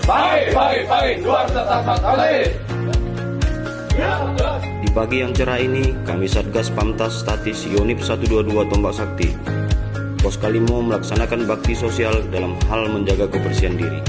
Baik, luar tetap oleh. Di pagi yang cerah ini, kami Satgas Pamtas Statis Yonip 122 Tombak Sakti, Pos Kalimo melaksanakan bakti sosial dalam hal menjaga kebersihan diri.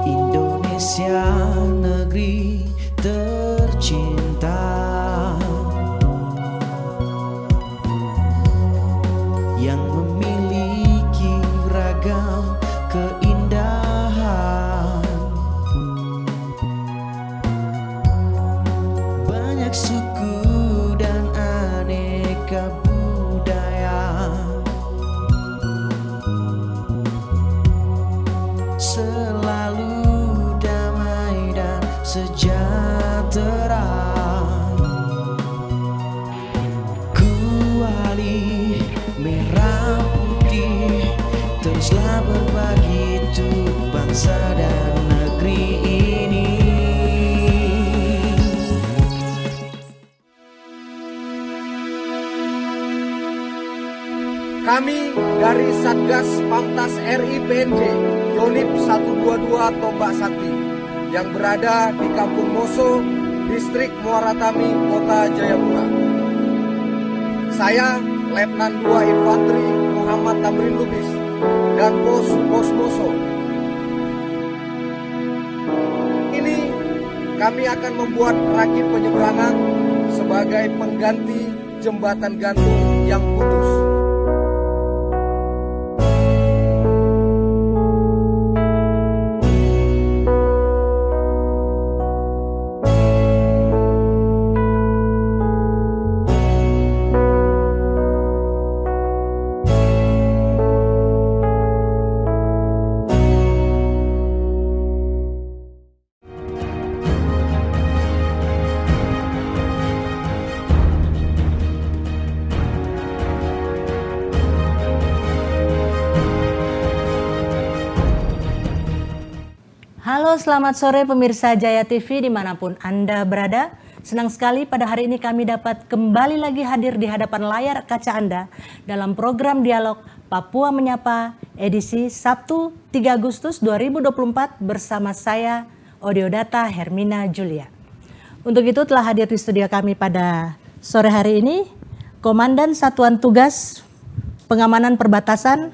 Indonesia negeri tercinta yang memiliki ragam keindahan, banyak suku dan aneka budaya, selalu damai dan sejahtera. Kuali merah putih teruslah berbagi untuk bangsa dan negeri ini. Kami dari Satgas Pamtas RI PNJ Yonip 122 Tombak Sakti yang berada di Kampung Moso, Distrik Muara Tami, Kota Jayapura. Saya Letnan 2 Infanteri Muhammad Tamrin Lubis dan Pos Moso. Ini kami akan membuat rakit penyeberangan sebagai pengganti jembatan gantung yang putus. Halo, selamat sore pemirsa Jaya TV dimanapun Anda berada. Senang sekali pada hari ini kami dapat kembali lagi hadir di hadapan layar kaca Anda dalam program Dialog Papua Menyapa edisi Sabtu 3 Agustus 2024 bersama saya Odiodata Hermina Julia. Untuk itu telah hadir di studio kami pada sore hari ini Komandan Satuan Tugas Pengamanan Perbatasan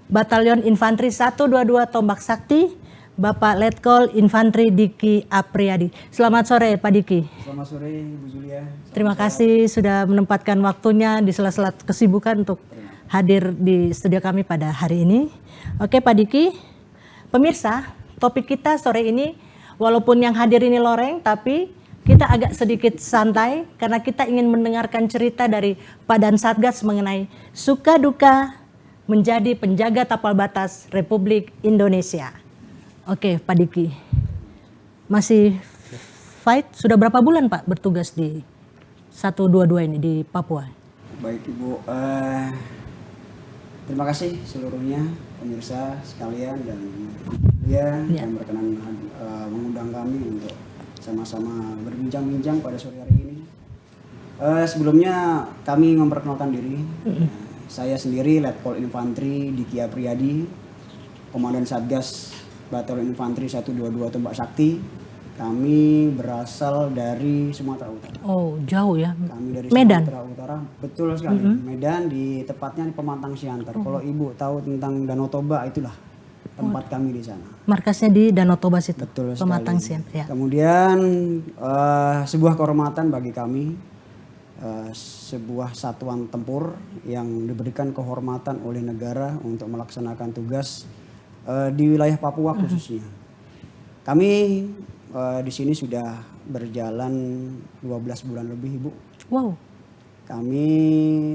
Batalion Infanteri 122 Tombak Sakti Bapak Letkol Infanteri Diki Apriyadi. Selamat sore Pak Diki. Selamat sore Bu Julia. Terima kasih sudah menempatkan waktunya di sela-sela kesibukan untuk hadir di studio kami pada hari ini. Oke Pak Diki, pemirsa, topik kita sore ini walaupun yang hadir ini loreng tapi kita agak sedikit santai karena kita ingin mendengarkan cerita dari Pak Dan Satgas mengenai suka duka menjadi penjaga tapal batas Republik Indonesia. Oke Pak Diki, masih fight sudah berapa bulan Pak bertugas di 122 ini di Papua? Baik Ibu, terima kasih seluruhnya pemirsa sekalian dan yang berkenan mengundang kami untuk sama-sama berbincang-bincang pada sore hari ini. Sebelumnya kami memperkenalkan diri. Saya sendiri Letkol Infanteri Diki Apriyadi, Komandan Satgas Batalion Infanteri 122 Tombak Sakti. Kami berasal dari Sumatera Utara. Oh, jauh ya. Kami dari Medan. Sumatera Utara, betul sekali. Medan, di tepatnya di Pemantang Siantar. Kalau Ibu tahu tentang Danau Toba, itulah tempat kami di sana. Markasnya di Danau Toba situ. Betul sekali. Pematang Siantar. Ya. Kemudian sebuah kehormatan bagi kami, sebuah satuan tempur yang diberikan kehormatan oleh negara untuk melaksanakan tugas di wilayah Papua khususnya. Kami di sini sudah berjalan 12 bulan lebih, Ibu. Wow. Kami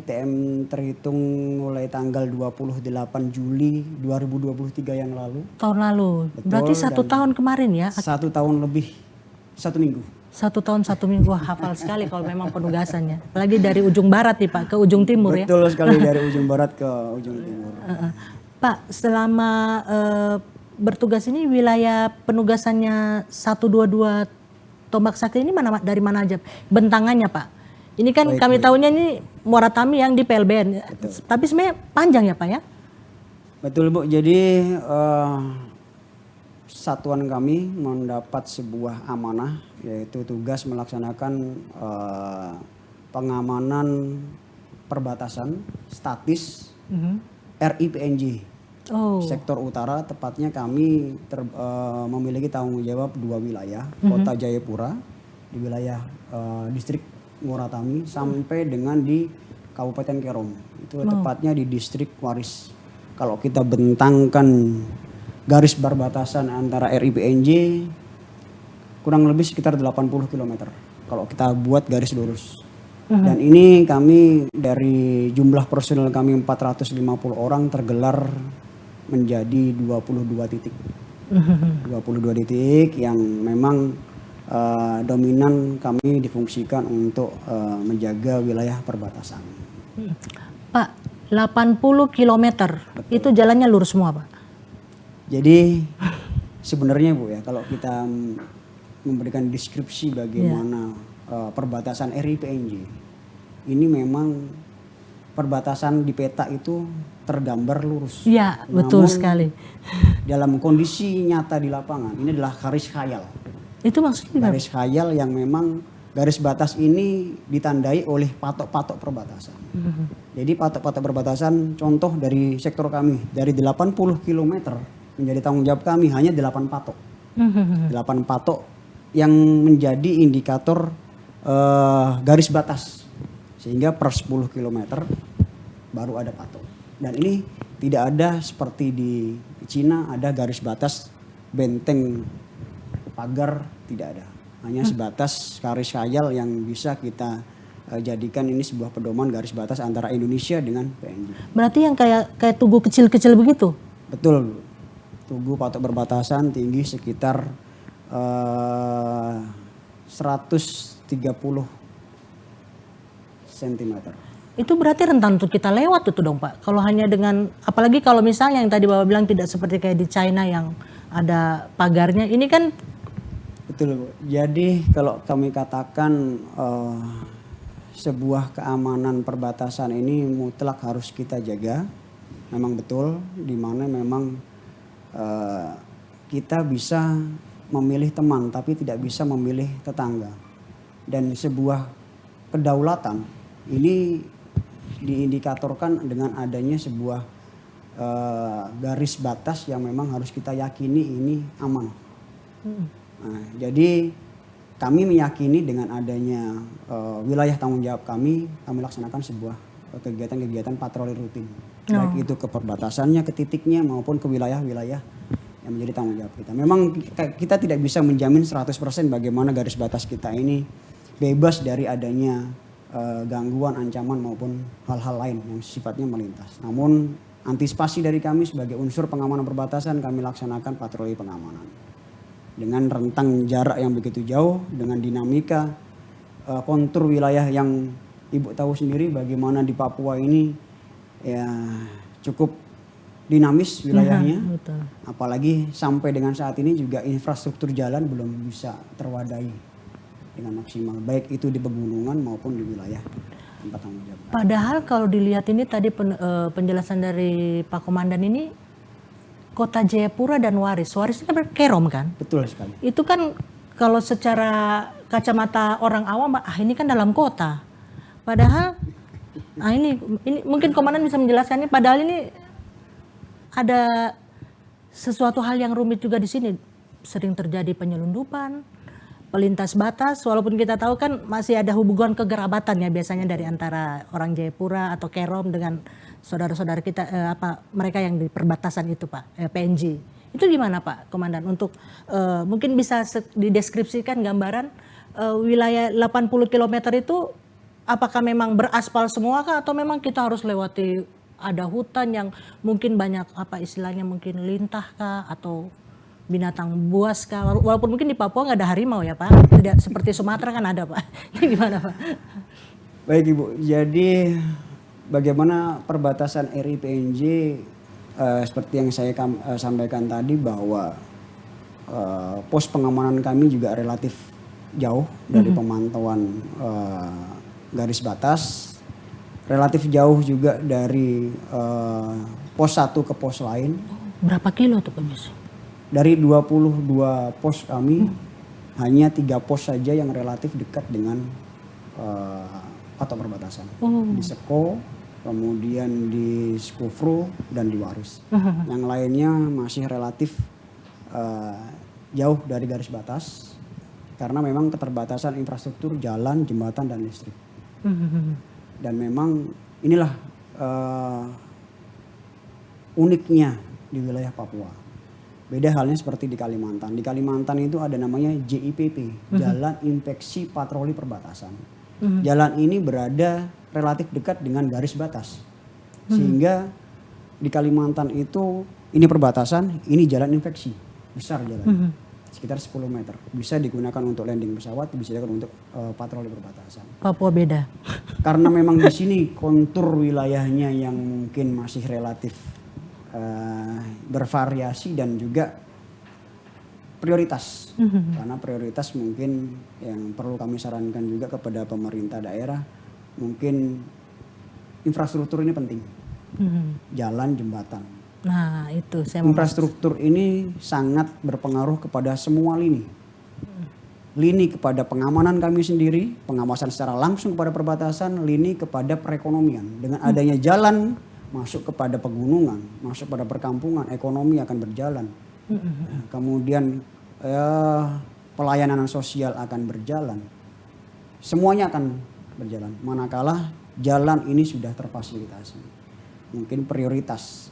TM terhitung mulai tanggal 28 Juli 2023 yang lalu. Tahun lalu. Betul, Berarti 1 tahun kemarin ya? 1 tahun lebih, 1 minggu. 1 tahun 1 minggu, wah, hafal sekali kalau memang penugasannya. Apalagi dari ujung barat nih Pak, ke ujung timur ya. Betul sekali, dari ujung barat ke ujung timur. Pak, selama bertugas ini wilayah penugasannya 122 Tombak Sakti ini dari mana aja? Bentangannya Pak. Ini kan kami tahunya ini Muara Tami yang di PLBN. Tapi sebenarnya panjang ya Pak ya? Betul Bu, jadi satuan kami mendapat sebuah amanah, yaitu tugas melaksanakan pengamanan perbatasan statis RIPNJ sektor utara. Tepatnya kami memiliki tanggung jawab 2 wilayah, Kota Jayapura di wilayah distrik Muara Tami sampai dengan di Kabupaten Kerom, itu tepatnya di distrik Waris. Kalau kita bentangkan garis perbatasan antara RIPNJ kurang lebih sekitar 80 km kalau kita buat garis lurus. Dan ini kami dari jumlah personel kami 450 orang tergelar menjadi 22 titik. 22 titik yang memang dominan kami difungsikan untuk menjaga wilayah perbatasan. Pak, 80 km itu jalannya lurus semua Pak? Jadi sebenarnya Bu ya, kalau kita memberikan deskripsi bagaimana perbatasan RIPNJ, ini memang perbatasan di peta itu tergambar lurus. Iya, betul sekali. Dalam kondisi nyata di lapangan, ini adalah garis khayal. Itu maksudnya garis khayal yang memang garis batas ini ditandai oleh patok-patok perbatasan. Jadi patok-patok perbatasan, contoh dari sektor kami, dari 80 km menjadi tanggung jawab kami hanya 8 patok. 8 patok yang menjadi indikator garis batas. Sehingga per 10 km baru ada patok. Dan ini tidak ada seperti di Cina ada garis batas benteng pagar, tidak ada. Hanya sebatas garis khayal yang bisa kita jadikan ini sebuah pedoman garis batas antara Indonesia dengan PNJ. Berarti yang kayak tugu kecil-kecil begitu? Betul. Tugu patok perbatasan tinggi sekitar 130 cm. Itu berarti rentan untuk kita lewat itu dong Pak. Kalau hanya dengan, apalagi kalau misalnya yang tadi Bapak bilang tidak seperti kayak di China yang ada pagarnya, ini kan. Betul Bu. Jadi kalau kami katakan sebuah keamanan perbatasan ini mutlak harus kita jaga. Memang betul, di mana memang kita bisa memilih teman tapi tidak bisa memilih tetangga. Dan sebuah kedaulatan ini diindikatorkan dengan adanya sebuah garis batas yang memang harus kita yakini ini aman. Nah, jadi kami meyakini dengan adanya wilayah tanggung jawab kami laksanakan sebuah kegiatan-kegiatan patroli rutin. Baik itu ke perbatasannya, ke titiknya maupun ke wilayah-wilayah yang menjadi tanggung jawab kita. Memang kita tidak bisa menjamin 100% bagaimana garis batas kita ini bebas dari adanya gangguan, ancaman maupun hal-hal lain yang sifatnya melintas. Namun antisipasi dari kami sebagai unsur pengamanan perbatasan, kami laksanakan patroli pengamanan. Dengan rentang jarak yang begitu jauh, dengan dinamika kontur wilayah yang Ibu tahu sendiri bagaimana di Papua ini ya cukup dinamis wilayahnya. Betul. Apalagi sampai dengan saat ini juga infrastruktur jalan belum bisa terwadai dengan maksimal, baik itu di pegunungan maupun di wilayah tempat tanggung jawab. Padahal kalau dilihat ini tadi penjelasan dari Pak Komandan ini, Kota Jayapura dan Waris ini kan berkerom kan? Betul sekali. Itu kan kalau secara kacamata orang awam, ini kan dalam kota. Padahal, ini mungkin Komandan bisa menjelaskan ini. Padahal ini ada sesuatu hal yang rumit juga di sini. Sering terjadi penyelundupan, pelintas batas, walaupun kita tahu kan masih ada hubungan kegerabatan ya biasanya dari antara orang Jayapura atau Kerom dengan saudara-saudara kita, mereka yang di perbatasan itu Pak, PNJ. Itu gimana Pak Komandan untuk mungkin bisa dideskripsikan gambaran wilayah 80 km itu apakah memang beraspal semua kah atau memang kita harus lewati ada hutan yang mungkin banyak istilahnya mungkin lintah kah atau binatang buas kah? Walaupun mungkin di Papua nggak ada harimau ya Pak, tidak seperti Sumatera kan ada Pak. Ini gimana Pak? Baik Ibu, jadi bagaimana perbatasan RI-PNJ seperti yang saya sampaikan tadi bahwa pos pengamanan kami juga relatif jauh dari pemantauan garis batas, relatif jauh juga dari pos satu ke pos lain. Berapa kilo tuh Pak? Dari 22 pos kami, hanya 3 pos saja yang relatif dekat dengan patok perbatasan. Di Seko, kemudian di Skufru, dan di Waris. Yang lainnya masih relatif jauh dari garis batas, karena memang keterbatasan infrastruktur jalan, jembatan, dan listrik. Dan memang inilah uniknya di wilayah Papua. Beda halnya seperti di Kalimantan. Di Kalimantan itu ada namanya JIPP, Jalan Inspeksi Patroli Perbatasan. Jalan ini berada relatif dekat dengan garis batas. Sehingga di Kalimantan itu ini perbatasan, ini jalan inspeksi. Besar jalan. Sekitar 10 meter. Bisa digunakan untuk landing pesawat, bisa digunakan untuk patroli perbatasan. Papua beda. Karena memang di sini kontur wilayahnya yang mungkin masih relatif bervariasi dan juga prioritas. Karena prioritas mungkin yang perlu kami sarankan juga kepada pemerintah daerah, mungkin infrastruktur ini penting. Jalan, jembatan. Nah itu saya mau Infrastruktur ini sangat berpengaruh kepada semua lini. Lini kepada pengamanan kami sendiri, pengawasan secara langsung kepada perbatasan, lini kepada perekonomian. Dengan adanya jalan masuk kepada pegunungan, masuk pada perkampungan, ekonomi akan berjalan. Kemudian pelayanan sosial akan berjalan. Semuanya akan berjalan. Manakala jalan ini sudah terfasilitasi. Mungkin prioritas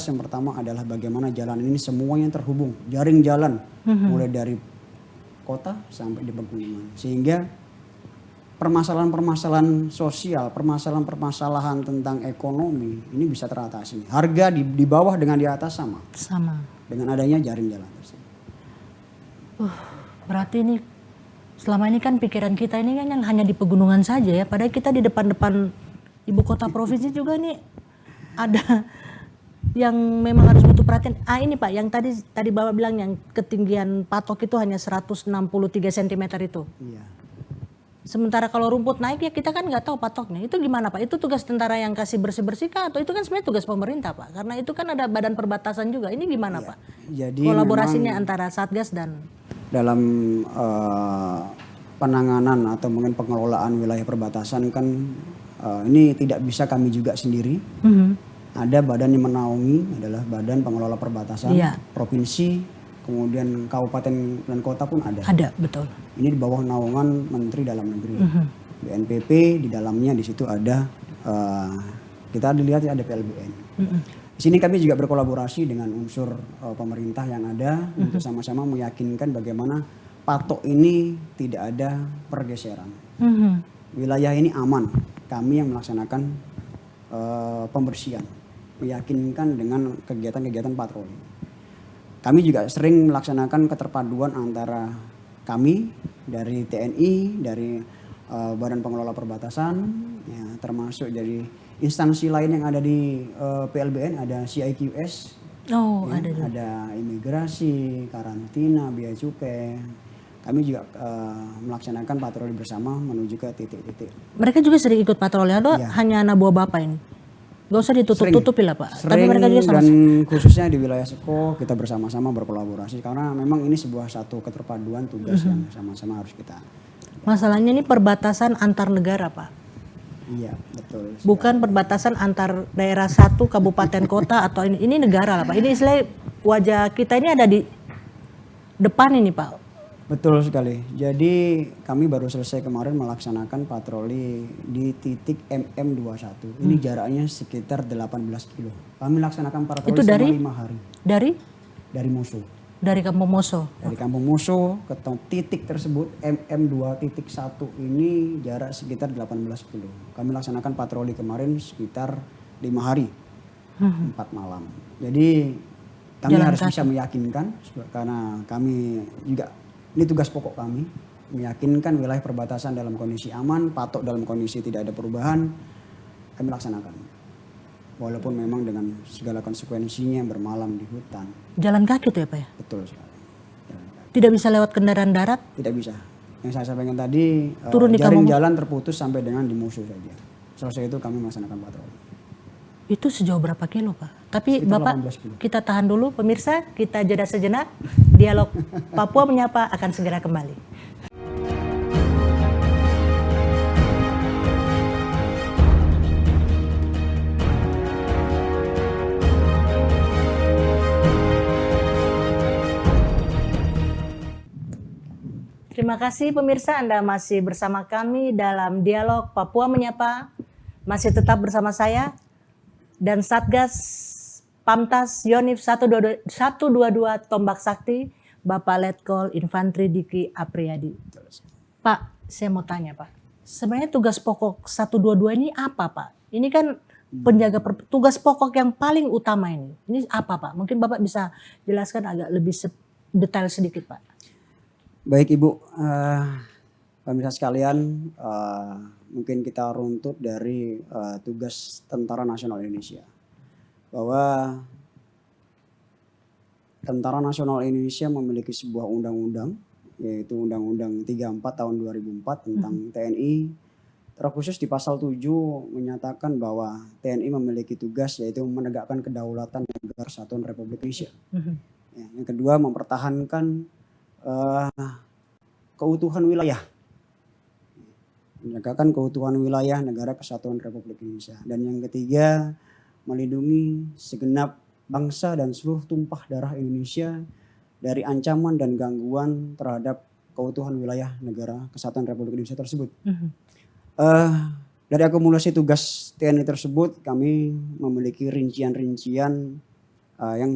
yang pertama adalah bagaimana jalan ini semuanya terhubung. Jaring jalan mulai dari kota sampai di pegunungan. Sehingga permasalahan-permasalahan sosial, permasalahan-permasalahan tentang ekonomi ini bisa teratasi. Harga di bawah dengan di atas sama. Dengan adanya jaring jalan tersebut. Berarti ini selama ini kan pikiran kita ini kan yang hanya di pegunungan saja ya. Padahal kita di depan-depan ibu kota provinsi juga nih ada yang memang harus butuh perhatian. Ini Pak, yang tadi Bapak bilang yang ketinggian patok itu hanya 163 cm itu. Iya. Sementara kalau rumput naik ya kita kan nggak tahu patoknya. Itu gimana Pak? Itu tugas tentara yang kasih bersih-bersih kah? Atau itu kan sebenarnya tugas pemerintah Pak? Karena itu kan ada badan perbatasan juga. Ini gimana Pak? Jadi kolaborasinya antara Satgas dan dalam penanganan atau mungkin pengelolaan wilayah perbatasan kan ini tidak bisa kami juga sendiri. Ada badan yang menaungi, adalah Badan Pengelola Perbatasan provinsi, kemudian kabupaten dan kota pun ada. Ada, betul. Ini di bawah naungan Menteri Dalam Negeri. BNPP di dalamnya, di situ ada kita dilihat ada PLBN. Di sini kami juga berkolaborasi dengan unsur pemerintah yang ada untuk sama-sama meyakinkan bagaimana patok ini tidak ada pergeseran. Wilayah ini aman. Kami yang melaksanakan pembersihan, meyakinkan dengan kegiatan-kegiatan patroli. Kami juga sering melaksanakan keterpaduan antara kami dari TNI, dari Badan Pengelola Perbatasan, ya, termasuk dari instansi lain yang ada di PLBN, ada CIQS, ada imigrasi, karantina, biaya cukai. Kami juga melaksanakan patroli bersama menuju ke titik-titik. Mereka juga sering ikut patroli atau hanya anak buah Bapak ini? Gak usah ditutup-tutupi lah Pak. Sering, tapi mereka juga sama. Dan khususnya di wilayah Seko kita bersama-sama berkolaborasi karena memang ini sebuah satu keterpaduan tugas yang sama-sama harus kita. Masalahnya ini perbatasan antar negara Pak. Iya betul. Bukan perbatasan antar daerah satu kabupaten kota atau ini negara lah Pak. Ini istilahnya wajah kita ini ada di depan ini Pak. Betul sekali. Jadi kami baru selesai kemarin melaksanakan patroli di titik MM21. Ini jaraknya sekitar 18 kilo. Kami laksanakan patroli itu dari, selama 5 hari. Dari Moso. Dari Kampung Moso. Dari Kampung Moso ke titik tersebut MM2.1 ini jarak sekitar 18 kilo. Kami laksanakan patroli kemarin sekitar 5 hari. 4 malam. Jadi kami Jalan harus kaki. bisa meyakinkan karena kami juga ini tugas pokok kami meyakinkan wilayah perbatasan dalam kondisi aman, patok dalam kondisi tidak ada perubahan, kami laksanakan. Walaupun memang dengan segala konsekuensinya bermalam di hutan. Jalan kaki tuh ya Pak ya? Betul sekali. Jalan kaki. Tidak bisa lewat kendaraan darat? Tidak bisa. Yang saya sampaikan tadi, Turun di jaring Kampung- jalan terputus sampai dengan di Musuh saja. Selesai itu kami melaksanakan patroli. Itu sejauh berapa kilo Pak? Tapi Sekitar Bapak 18 kilo. kita tahan dulu pemirsa, kita jeda sejenak. Dialog Papua Menyapa akan segera kembali. Terima kasih pemirsa, Anda masih bersama kami dalam Dialog Papua Menyapa. Masih tetap bersama saya dan Satgas Pamtas Yonif 122 Tombak Sakti, Bapak Letkol Infantri Diki Apriyadi. Pak, saya mau tanya Pak, sebenarnya tugas pokok 122 ini apa Pak? Ini kan penjaga tugas pokok yang paling utama ini. Ini apa Pak? Mungkin Bapak bisa jelaskan agak lebih detail sedikit Pak. Baik Ibu, pemirsa sekalian, mungkin kita runtut dari tugas Tentara Nasional Indonesia. Bahwa Tentara Nasional Indonesia memiliki sebuah undang-undang, yaitu Undang-Undang 34 tahun 2004 tentang TNI. Terkhusus di pasal 7 menyatakan bahwa TNI memiliki tugas yaitu menegakkan kedaulatan negara Kesatuan Republik Indonesia. Ya, yang kedua mempertahankan keutuhan wilayah, menegakkan keutuhan wilayah negara Kesatuan Republik Indonesia. Dan yang ketiga melindungi segenap bangsa dan seluruh tumpah darah Indonesia dari ancaman dan gangguan terhadap keutuhan wilayah negara Kesatuan Republik Indonesia tersebut. Dari akumulasi tugas TNI tersebut kami memiliki rincian-rincian yang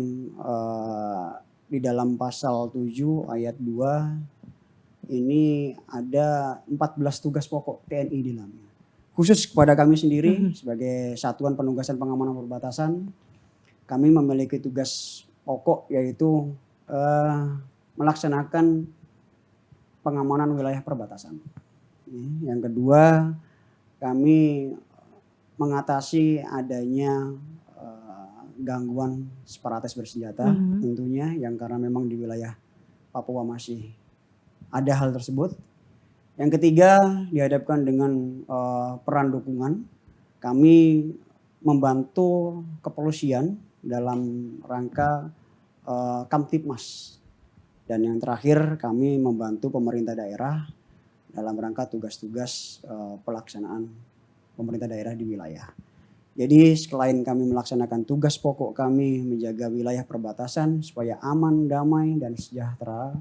di dalam pasal 7 ayat 2 ini ada 14 tugas pokok TNI di dalamnya. Khusus kepada kami sendiri sebagai Satuan Penugasan Pengamanan Perbatasan, kami memiliki tugas pokok yaitu melaksanakan pengamanan wilayah perbatasan. Yang kedua, kami mengatasi adanya gangguan separatis bersenjata tentunya yang karena memang di wilayah Papua masih ada hal tersebut. Yang ketiga dihadapkan dengan peran dukungan, kami membantu kepolisian dalam rangka Kamtipmas. Dan yang terakhir kami membantu pemerintah daerah dalam rangka tugas-tugas pelaksanaan pemerintah daerah di wilayah. Jadi selain kami melaksanakan tugas pokok kami menjaga wilayah perbatasan supaya aman, damai, dan sejahtera,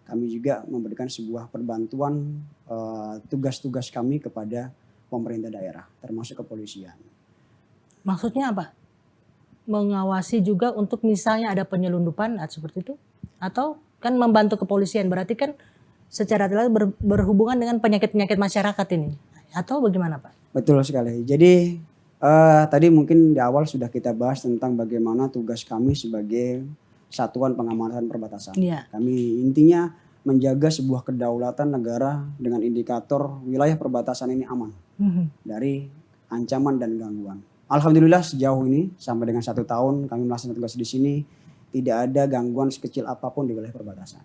kami juga memberikan sebuah perbantuan tugas-tugas kami kepada pemerintah daerah, termasuk kepolisian. Maksudnya apa? Mengawasi juga untuk misalnya ada penyelundupan seperti itu? Atau kan membantu kepolisian, berarti kan secara jelas berhubungan dengan penyakit-penyakit masyarakat ini? Atau bagaimana Pak? Betul sekali. Jadi tadi mungkin di awal sudah kita bahas tentang bagaimana tugas kami sebagai Satuan Pengamanan Perbatasan. Iya. Kami intinya menjaga sebuah kedaulatan negara dengan indikator wilayah perbatasan ini aman dari ancaman dan gangguan. Alhamdulillah sejauh ini sampai dengan 1 tahun kami melaksanakan tugas di sini tidak ada gangguan sekecil apapun di wilayah perbatasan.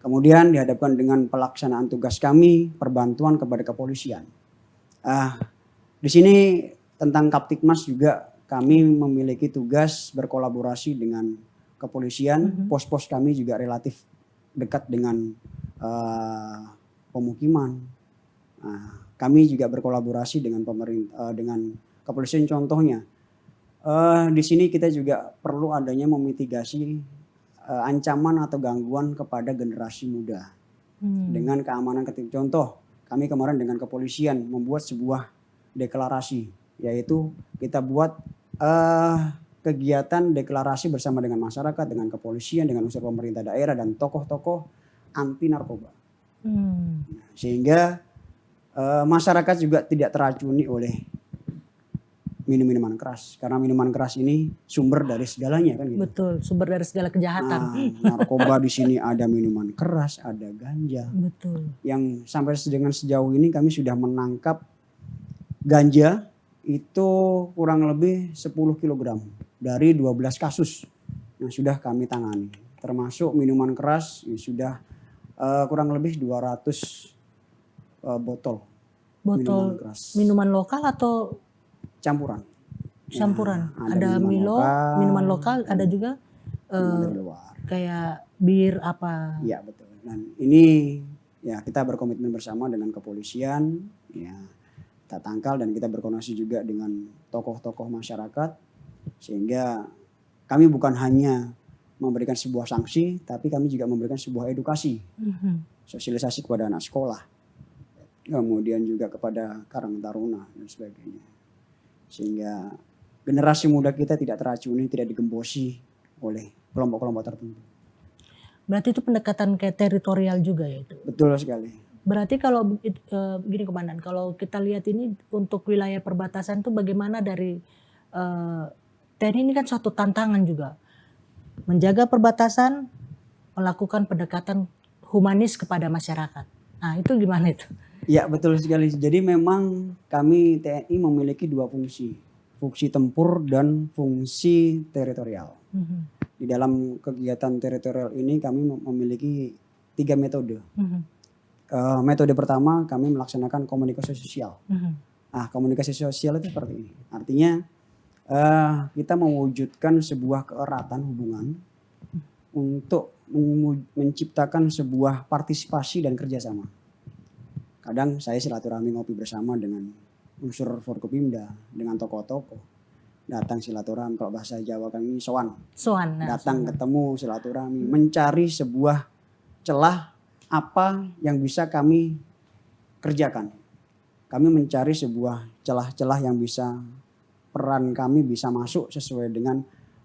Kemudian dihadapkan dengan pelaksanaan tugas kami, perbantuan kepada kepolisian. Di sini tentang Kaptikmas juga kami memiliki tugas berkolaborasi dengan kepolisian. Pos-pos kami juga relatif dekat dengan pemukiman. Kami juga berkolaborasi dengan pemerintah, dengan kepolisian. Contohnya, di sini kita juga perlu adanya memitigasi ancaman atau gangguan kepada generasi muda dengan keamanan. Contoh, kami kemarin dengan kepolisian membuat sebuah deklarasi, yaitu kita buat kegiatan deklarasi bersama dengan masyarakat, dengan kepolisian, dengan unsur pemerintah daerah dan tokoh-tokoh anti narkoba. Sehingga masyarakat juga tidak teracuni oleh minum-minuman keras. Karena minuman keras ini sumber dari segalanya kan gitu. Betul, sumber dari segala kejahatan. Nah, narkoba di sini ada minuman keras, ada ganja. Betul. Yang sampai dengan sejauh ini kami sudah menangkap ganja itu kurang lebih 10 kg dari 12 kasus yang sudah kami tangani. Termasuk minuman keras yang sudah kurang lebih 200 botol minuman keras. Minuman lokal atau Campuran. campuran? Ya, ada minuman lokal, ada juga minuman dari luar. kayak bir apa? Iya betul. Dan ini ya kita berkomitmen bersama dengan kepolisian, ya kita tangkal dan kita berkoordinasi juga dengan tokoh-tokoh masyarakat sehingga kami bukan hanya memberikan sebuah sanksi, tapi kami juga memberikan sebuah edukasi, sosialisasi kepada anak sekolah, kemudian juga kepada Karang Taruna dan sebagainya, sehingga generasi muda kita tidak teracuni, tidak digembosi oleh kelompok-kelompok tertentu. Berarti itu pendekatan kayak teritorial juga ya itu. Betul sekali. Berarti kalau gini Komandan, kalau kita lihat ini untuk wilayah perbatasan itu bagaimana dari TNI ini kan suatu tantangan juga. Menjaga perbatasan, melakukan pendekatan humanis kepada masyarakat. Nah itu gimana itu? Ya betul sekali. Jadi memang kami TNI memiliki dua fungsi. Fungsi tempur dan fungsi teritorial. Di dalam kegiatan teritorial ini kami memiliki 3 metode. Metode pertama kami melaksanakan komunikasi sosial. Nah, komunikasi sosial itu seperti ini. Artinya kita mewujudkan sebuah keeratan hubungan untuk menciptakan sebuah partisipasi dan kerjasama. Kadang saya silaturahmi ngopi bersama dengan unsur Forkopimda, dengan tokoh-tokoh. Datang silaturahmi, kalau bahasa Jawa kami sowan. Datang ketemu silaturahmi, mencari sebuah celah apa yang bisa kami kerjakan. Kami mencari sebuah celah-celah yang bisa peran kami bisa masuk sesuai dengan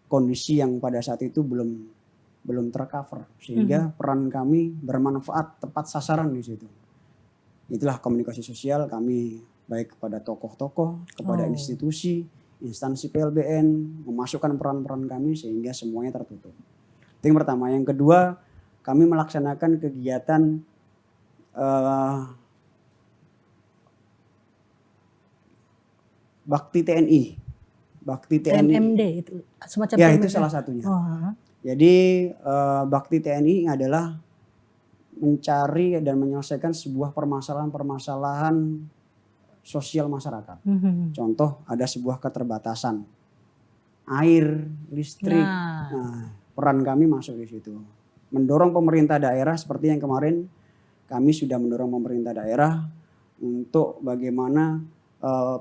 kondisi yang pada saat itu belum tercover, sehingga peran kami bermanfaat tepat sasaran di situ. Itulah komunikasi sosial kami baik kepada tokoh-tokoh, kepada institusi, instansi PLBN, memasukkan peran-peran kami sehingga semuanya tertutup. Itu yang pertama. Yang kedua, kami melaksanakan kegiatan Bakti TNI. Bakti TNI. TNMD itu semacam ya, TNMD. itu salah satunya. Oh. Jadi Bakti TNI adalah mencari dan menyelesaikan sebuah permasalahan-permasalahan sosial masyarakat. Contoh ada sebuah keterbatasan air, listrik. Nah, peran kami masuk di situ. Mendorong pemerintah daerah seperti yang kemarin kami sudah mendorong pemerintah daerah untuk bagaimana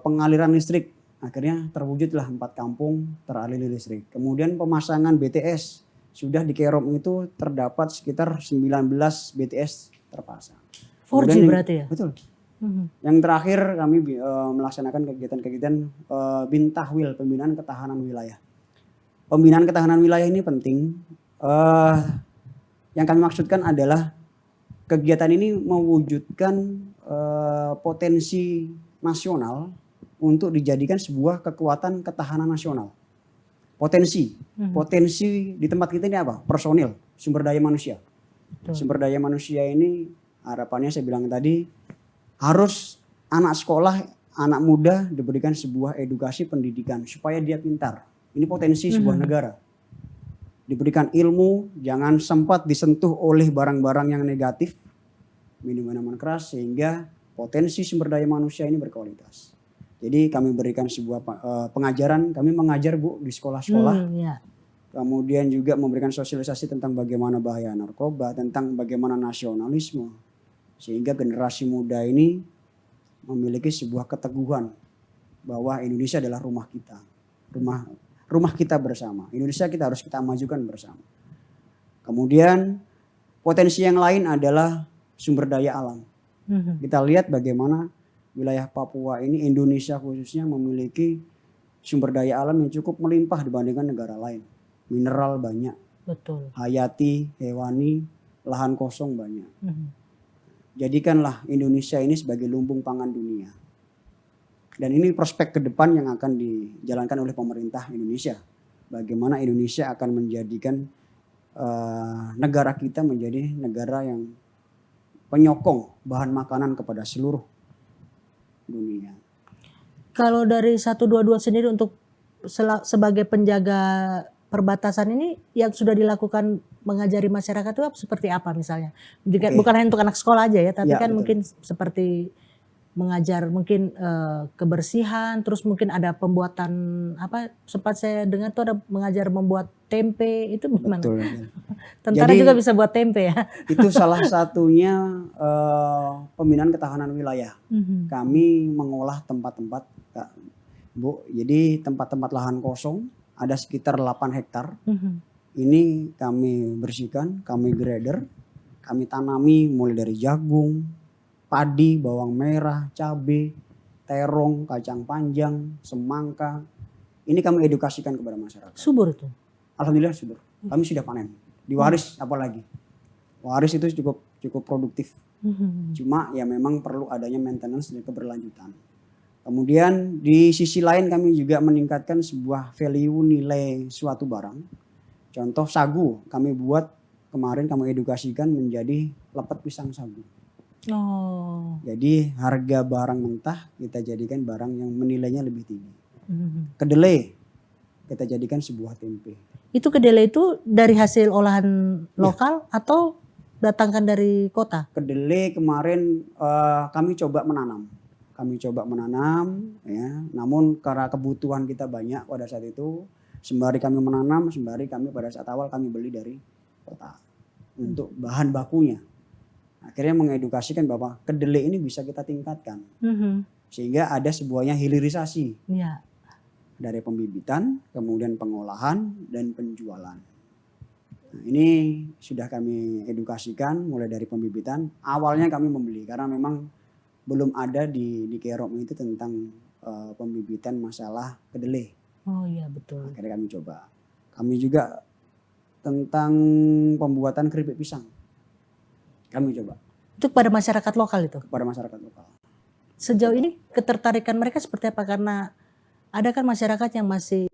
pengaliran listrik. Akhirnya terwujudlah 4 kampung teraliri listrik. Kemudian pemasangan BTS. Sudah di Kerom itu terdapat sekitar 19 BTS terpasang. 4G berarti ya? Betul. Yang terakhir kami melaksanakan kegiatan-kegiatan Bintahwil, pembinaan ketahanan wilayah. Pembinaan ketahanan wilayah ini penting. Yang kami maksudkan adalah kegiatan ini mewujudkan potensi nasional untuk dijadikan sebuah kekuatan ketahanan nasional. Potensi di tempat kita ini apa? Personil, sumber daya manusia. Sumber daya manusia ini harapannya saya bilang tadi harus anak sekolah, anak muda diberikan sebuah edukasi pendidikan supaya dia pintar. Ini potensi sebuah negara. Diberikan ilmu, jangan sempat disentuh oleh barang-barang yang negatif, minuman keras, sehingga potensi sumber daya manusia ini berkualitas. Jadi kami berikan sebuah pengajaran, kami mengajar Bu di sekolah-sekolah. Kemudian juga memberikan sosialisasi tentang bagaimana bahaya narkoba, tentang bagaimana nasionalisme. Sehingga generasi muda ini memiliki sebuah keteguhan bahwa Indonesia adalah rumah kita. Rumah kita bersama. Indonesia kita harus kita majukan bersama. Kemudian potensi yang lain adalah sumber daya alam. Kita lihat bagaimana wilayah Papua ini, Indonesia khususnya memiliki sumber daya alam yang cukup melimpah dibandingkan negara lain. Mineral banyak, betul. Hayati, hewani, lahan kosong banyak. Jadikanlah Indonesia ini sebagai lumbung pangan dunia. Dan ini prospek ke depan yang akan dijalankan oleh pemerintah Indonesia. Bagaimana Indonesia akan menjadikan negara kita menjadi negara yang penyokong bahan makanan kepada seluruh dunia. Kalau dari 122 sendiri untuk sebagai penjaga perbatasan ini yang sudah dilakukan mengajari masyarakat itu seperti apa misalnya? Bukan hanya untuk anak sekolah aja ya, tapi Ya, kan betul. mungkin seperti mengajar mungkin kebersihan, terus mungkin ada pembuatan apa? Sempat saya dengar tuh ada mengajar membuat tempe, itu gimana? Betul. Tentara Jadi, juga bisa buat tempe ya. Itu salah satunya pembinaan ketahanan wilayah. Kami mengolah tempat-tempat, Kak, Bu. Jadi tempat-tempat lahan kosong ada sekitar 8 hektar. Ini kami bersihkan, kami grader, kami tanami mulai dari jagung, padi, bawang merah, cabai, terong, kacang panjang, semangka. Ini kami edukasikan kepada masyarakat. Subur itu. Alhamdulillah subur. Kami sudah panen. Di waris apalagi. Waris itu cukup produktif. Cuma ya memang perlu adanya maintenance dan keberlanjutan. Kemudian di sisi lain kami juga meningkatkan sebuah value nilai suatu barang. Contoh sagu kami buat kemarin kami edukasikan menjadi lepet pisang sagu. Oh. Jadi harga barang mentah kita jadikan barang yang menilainya lebih tinggi. Kedelai kita jadikan sebuah tempe. Itu kedelai itu dari hasil olahan lokal atau datangkan dari kota? Kedelai kemarin kami coba menanam. Ya. Namun karena kebutuhan kita banyak pada saat itu, sembari kami menanam, sembari kami pada saat awal kami beli dari kota untuk bahan bakunya. Akhirnya mengedukasikan bahwa kedelai ini bisa kita tingkatkan. Sehingga ada sebuahnya hilirisasi. Ya. Dari pembibitan, kemudian pengolahan dan penjualan. Nah, ini sudah kami edukasikan mulai dari pembibitan. Awalnya kami membeli karena memang belum ada di Kerom itu tentang pembibitan masalah kedelai. Oh iya betul. Akhirnya kami coba. Kami juga tentang pembuatan keripik pisang. Kami coba Itu kepada masyarakat lokal itu. kepada masyarakat lokal. Sejauh ini ketertarikan mereka seperti apa? Karena ada kan masyarakat yang masih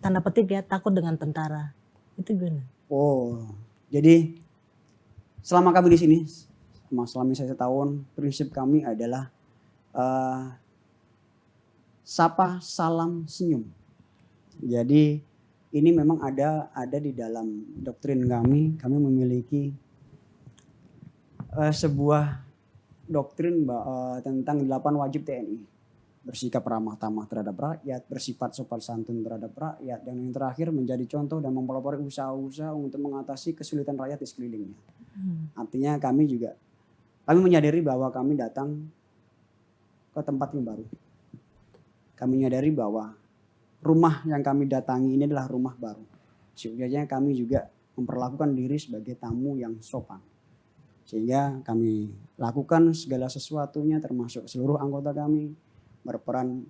tanda petik ya takut dengan tentara. Itu gimana? Oh, jadi selama kami di sini, selama saya setahun, prinsip kami adalah sapa, salam, senyum. Jadi ini memang ada di dalam doktrin kami. Kami memiliki sebuah doktrin tentang 8 wajib TNI. Bersikap ramah tamah terhadap rakyat, bersifat sopan santun terhadap rakyat, dan yang terakhir menjadi contoh dan mempelopori usaha-usaha untuk mengatasi kesulitan rakyat di sekelilingnya. Artinya kami menyadari bahwa kami datang ke tempat yang baru. Kami menyadari bahwa rumah yang kami datangi ini adalah rumah baru. Sehingga kami juga memperlakukan diri sebagai tamu yang sopan. Sehingga kami lakukan segala sesuatunya termasuk seluruh anggota kami berperan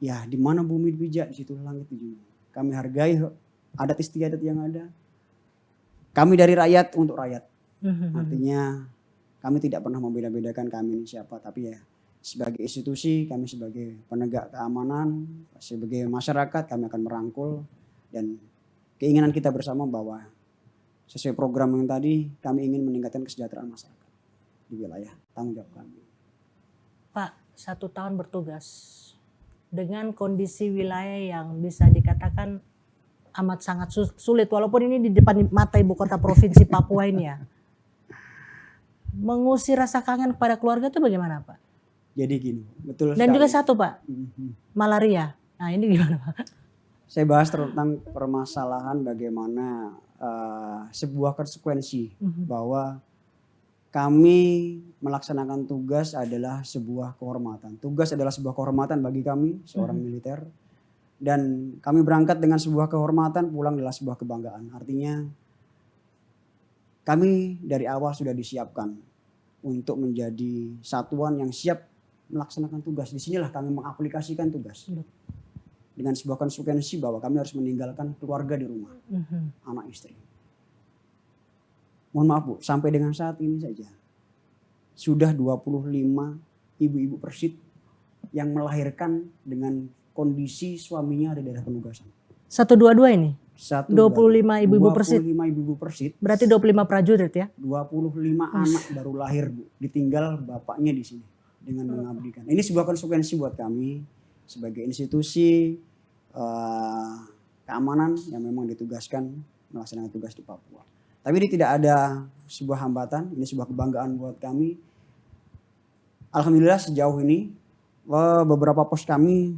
ya di mana bumi dipijak di situ langit dijunjung. Kami hargai adat istiadat yang ada. Kami dari rakyat untuk rakyat. Artinya kami tidak pernah membeda-bedakan kami ini siapa, tapi ya sebagai institusi, kami sebagai penegak keamanan, sebagai masyarakat kami akan merangkul dan keinginan kita bersama bahwa sesuai program yang tadi kami ingin meningkatkan kesejahteraan masyarakat di wilayah tanggung jawab kami. Pak, 1 tahun bertugas dengan kondisi wilayah yang bisa dikatakan amat sangat sulit walaupun ini di depan mata ibu kota provinsi Papua ini ya. Mengusir rasa kangen kepada keluarga itu bagaimana Pak? Jadi gini, betul Dan sekali. juga satu Pak, malaria. Nah ini gimana Pak? Saya bahas tentang permasalahan bagaimana sebuah konsekuensi bahwa kami melaksanakan tugas adalah sebuah kehormatan. Tugas adalah sebuah kehormatan bagi kami seorang militer, dan kami berangkat dengan sebuah kehormatan, pulang adalah sebuah kebanggaan. Artinya kami dari awal sudah disiapkan untuk menjadi satuan yang siap melaksanakan tugas. Disinilah kami mengaplikasikan tugas dengan sebuah konsekuensi bahwa kami harus meninggalkan keluarga di rumah, anak istri. Mohon maaf Bu, sampai dengan saat ini saja sudah 25 ibu-ibu persit yang melahirkan dengan kondisi suaminya ada di daerah penugasan. 122 ini? 25 ibu-ibu persit. 25 ibu-ibu persit. Berarti 25 prajurit ya? 25 anak baru lahir, Bu. Ditinggal bapaknya di sini dengan mengabdikan. Ini sebuah konsekuensi buat kami sebagai institusi keamanan yang memang ditugaskan melaksanakan tugas di Papua. Tapi ini tidak ada sebuah hambatan, ini sebuah kebanggaan buat kami. Alhamdulillah sejauh ini beberapa pos kami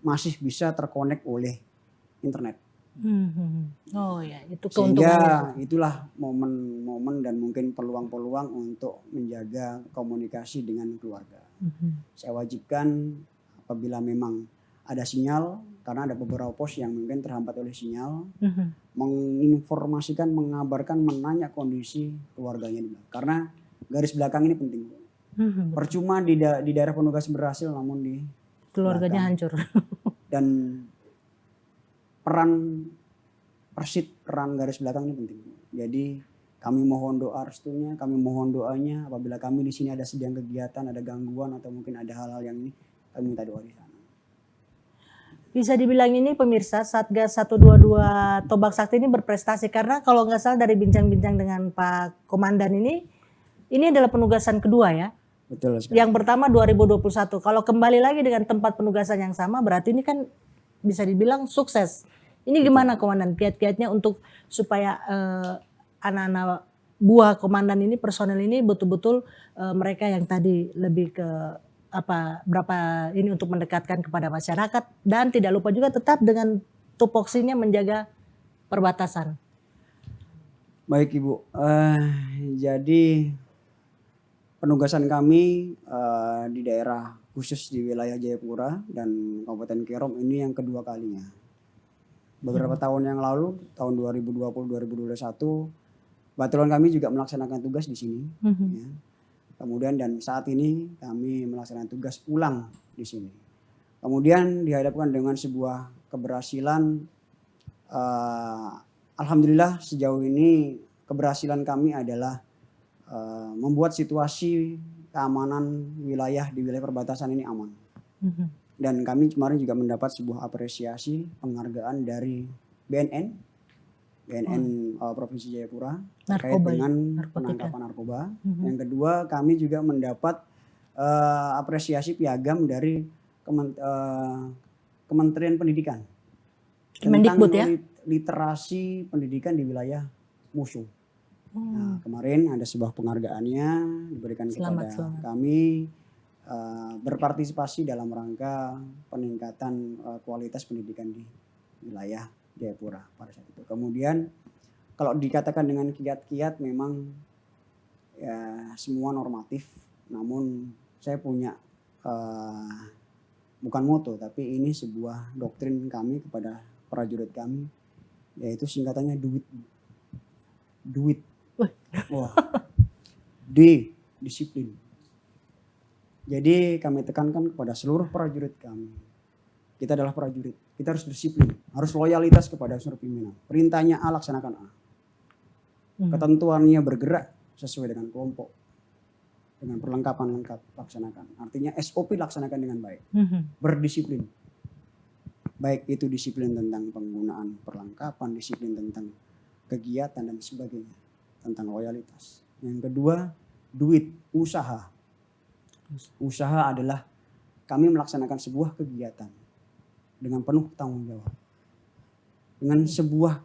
masih bisa terkonek oleh internet. Oh ya, itu Sehingga keuntungannya. itulah momen-momen dan mungkin peluang-peluang untuk menjaga komunikasi dengan keluarga. Saya wajibkan apabila memang ada sinyal, karena ada beberapa pos yang mungkin terhambat oleh sinyal, menginformasikan, mengabarkan, menanya kondisi keluarganya. Karena garis belakang ini penting. Percuma di daerah penugasan berhasil namun di Keluarganya belakang. hancur. Dan peran persit, peran garis belakang ini penting. Jadi kami mohon doa restunya, kami mohon doanya apabila kami di sini ada sedang kegiatan, ada gangguan atau mungkin ada hal-hal yang ini, kami minta doa di sana. Bisa dibilang ini pemirsa Satgas 122 Tombak Sakti ini berprestasi karena kalau nggak salah dari bincang-bincang dengan Pak Komandan ini adalah penugasan kedua ya. Betul sekali. Yang pertama 2021. Kalau kembali lagi dengan tempat penugasan yang sama berarti ini kan bisa dibilang sukses. Ini gimana Komandan kiat-kiatnya untuk supaya anak-anak buah Komandan ini, personel ini betul-betul mereka yang tadi lebih ke berapa ini untuk mendekatkan kepada masyarakat dan tidak lupa juga tetap dengan tupoksinya menjaga perbatasan. Baik Ibu, jadi penugasan kami di daerah khusus di wilayah Jayapura dan Kabupaten Kerom ini yang kedua kalinya. Beberapa tahun yang lalu, tahun 2020-2021, batalion kami juga melaksanakan tugas di sini. Ya. Kemudian dan saat ini kami melaksanakan tugas ulang di sini. Kemudian dihadapkan dengan sebuah keberhasilan. Alhamdulillah sejauh ini keberhasilan kami adalah membuat situasi keamanan wilayah di wilayah perbatasan ini aman. Dan kami kemarin juga mendapat sebuah apresiasi penghargaan dari BNN Provinsi Jayapura terkait dengan penangkapan narkoba. Yang kedua kami juga mendapat apresiasi piagam dari Kementerian Pendidikan tentang literasi pendidikan di wilayah musuh. Nah, kemarin ada sebuah penghargaannya diberikan kepada kami berpartisipasi dalam rangka peningkatan kualitas pendidikan di wilayah Jayapura pada saat itu. Kemudian kalau dikatakan dengan kiat-kiat memang ya semua normatif, namun saya punya bukan moto tapi ini sebuah doktrin kami kepada prajurit kami, yaitu singkatannya duit. Wah. D, disiplin. Jadi kami tekankan kepada seluruh prajurit kami. Kita adalah prajurit, kita harus disiplin, harus loyalitas kepada unsur pimpinan. Perintahnya A, laksanakan A. Ketentuannya bergerak sesuai dengan kelompok, dengan perlengkapan lengkap, laksanakan. Artinya SOP laksanakan dengan baik, berdisiplin. Baik itu disiplin tentang penggunaan perlengkapan, disiplin tentang kegiatan dan sebagainya, tentang loyalitas. Yang kedua, duit, usaha. Usaha adalah kami melaksanakan sebuah kegiatan dengan penuh tanggung jawab, dengan sebuah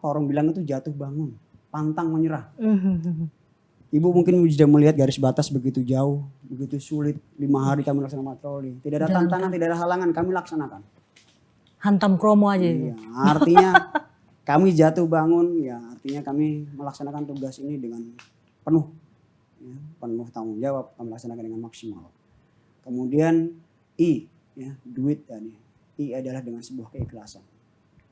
orang bilang itu jatuh bangun, pantang menyerah. Ibu mungkin sudah melihat garis batas begitu jauh, begitu sulit. 5 hari kami laksanakan patroli, tidak ada tantangan, tidak ada halangan, kami laksanakan. Hantam kromo aja. Iya, artinya kami jatuh bangun, ya artinya kami melaksanakan tugas ini dengan penuh, ya, penuh tanggung jawab, kami laksanakan dengan maksimal. Kemudian duit tadi. I adalah dengan sebuah keikhlasan.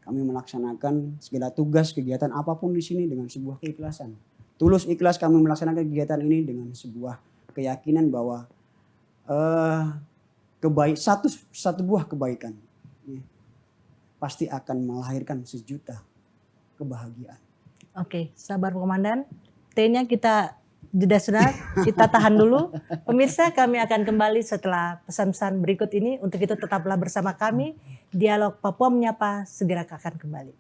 Kami melaksanakan segala tugas kegiatan apapun di sini dengan sebuah keikhlasan. Tulus ikhlas kami melaksanakan kegiatan ini dengan sebuah keyakinan bahwa satu buah kebaikan pasti akan melahirkan sejuta kebahagiaan. Oke, sabar Komandan. T-nya kita jeda sejenak, kita tahan dulu. Pemirsa, kami akan kembali setelah pesan-pesan berikut ini. Untuk itu tetaplah bersama kami. Dialog Papua Menyapa segera akan kembali.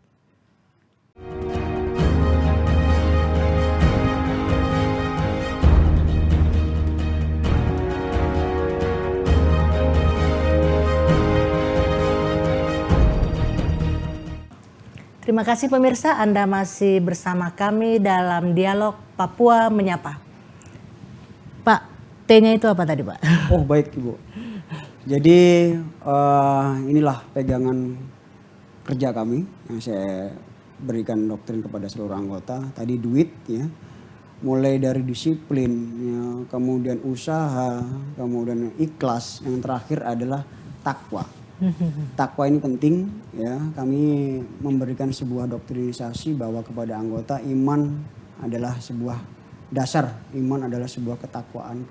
Terima kasih pemirsa, Anda masih bersama kami dalam Dialog Papua Menyapa. Pak, T-nya itu apa tadi Pak? Oh baik Ibu. Jadi inilah pegangan kerja kami yang saya berikan doktrin kepada seluruh anggota. Tadi duit ya, mulai dari disiplin, ya, kemudian usaha, kemudian ikhlas, yang terakhir adalah takwa. Takwa ini penting ya, kami memberikan sebuah doktrinisasi bahwa kepada anggota iman adalah sebuah dasar, iman adalah sebuah ketakwaan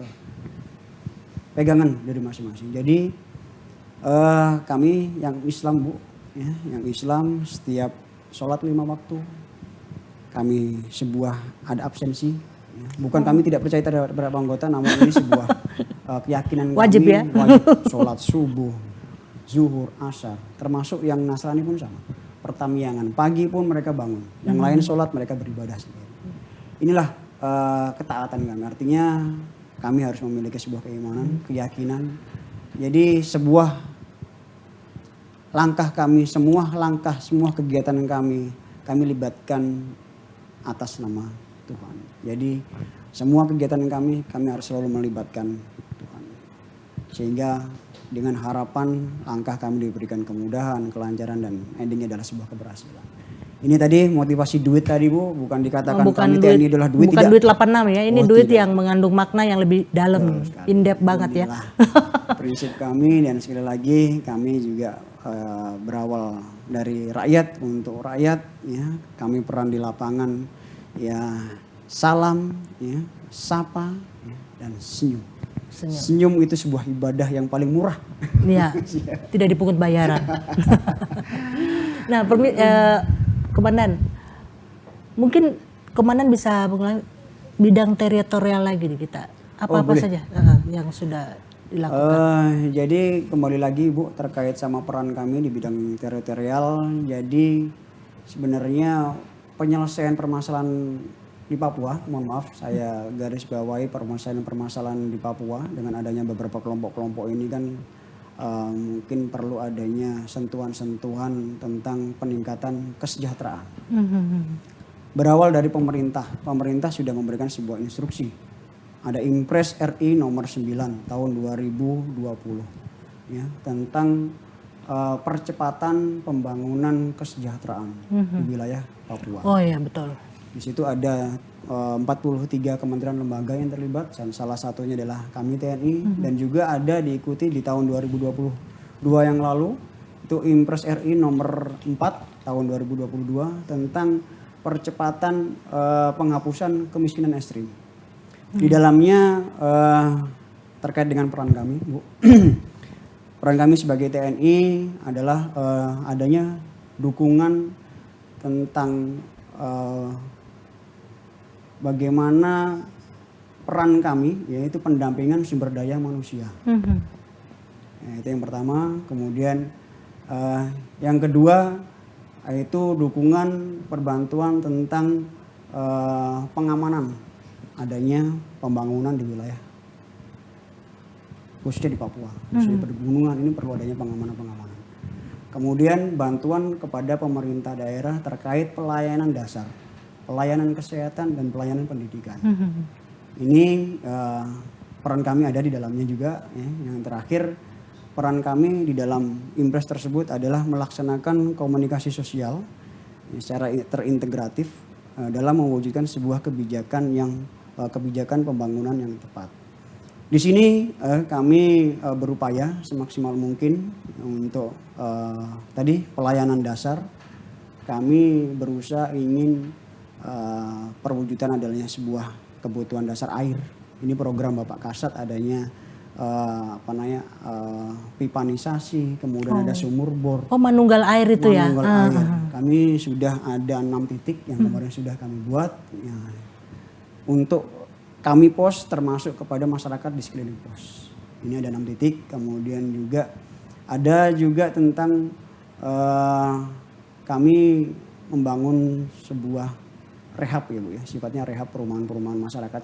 pegangan dari masing-masing. Jadi kami yang Islam Bu, ya, yang Islam setiap sholat 5 waktu kami sebuah ada absensi. Ya. Bukan kami tidak percaya terhadap anggota, namun ini sebuah keyakinan Wajib kami, ya? wajib sholat subuh, zuhur, asar, termasuk yang Nasrani pun sama. Pertamiangan, pagi pun mereka bangun. Yang lain sholat, mereka beribadah sendiri. Inilah ketaatan kami. Artinya kami harus memiliki sebuah keimanan, keyakinan. Jadi sebuah langkah kami, semua kegiatan kami libatkan atas nama Tuhan. Jadi semua kegiatan kami harus selalu melibatkan Tuhan. Sehingga dengan harapan langkah kami diberikan kemudahan, kelancaran, dan endingnya adalah sebuah keberhasilan. Ini tadi motivasi duit tadi Bu, bukan dikatakan kami TNI adalah duit. Bukan tidak. duit 86 ya, ini duit tidak. yang mengandung makna yang lebih dalam, in-depth banget ya. Prinsip kami, dan sekali lagi kami juga berawal dari rakyat untuk rakyat ya. Kami peran di lapangan ya, salam ya, sapa ya, dan senyum. Senyum itu sebuah ibadah yang paling murah. Iya, tidak dipungut bayaran. Nah, Komandan, mungkin Komandan bisa mengulangi bidang teritorial lagi nih kita. Apa-apa saja yang sudah dilakukan? Jadi kembali lagi Bu terkait sama peran kami di bidang teritorial. Jadi sebenarnya penyelesaian permasalahan di Papua, mohon maaf saya garis bawahi permasalahan di Papua dengan adanya beberapa kelompok-kelompok ini kan mungkin perlu adanya sentuhan-sentuhan tentang peningkatan kesejahteraan. Berawal dari pemerintah sudah memberikan sebuah instruksi. Ada Impres RI nomor 9 tahun 2020 ya, tentang percepatan pembangunan kesejahteraan di wilayah Papua. Oh iya betul. Di situ ada 43 kementerian lembaga yang terlibat, dan salah satunya adalah kami TNI, dan juga ada diikuti di tahun 2022 yang lalu, itu Impres RI nomor 4 tahun 2022 tentang percepatan penghapusan kemiskinan ekstrim. Di dalamnya terkait dengan peran kami, Bu. Peran kami sebagai TNI adalah adanya dukungan tentang bagaimana peran kami, yaitu pendampingan sumber daya manusia. Ya, itu yang pertama. Kemudian yang kedua yaitu dukungan perbantuan tentang pengamanan adanya pembangunan di wilayah, khususnya di Papua, khususnya di pegunungan ini perlu adanya pengamanan. Kemudian bantuan kepada pemerintah daerah terkait pelayanan dasar, pelayanan kesehatan, dan pelayanan pendidikan. Ini peran kami ada di dalamnya juga. Ya. Yang terakhir, peran kami di dalam Impres tersebut adalah melaksanakan komunikasi sosial secara terintegratif dalam mewujudkan sebuah kebijakan pembangunan yang tepat. Di sini kami berupaya semaksimal mungkin untuk tadi pelayanan dasar. Kami berusaha ingin perwujudan adanya sebuah kebutuhan dasar air. Ini program Bapak Kasat adanya pipanisasi, kemudian ada sumur bor. Oh, manunggal air itu ya? Manunggal air. Kami sudah ada 6 titik yang kemarin sudah kami buat ya, untuk kami pos termasuk kepada masyarakat di sekeliling pos. Ini ada 6 titik, kemudian juga ada juga tentang kami membangun sebuah rehab ya Bu ya, sifatnya rehab perumahan-perumahan masyarakat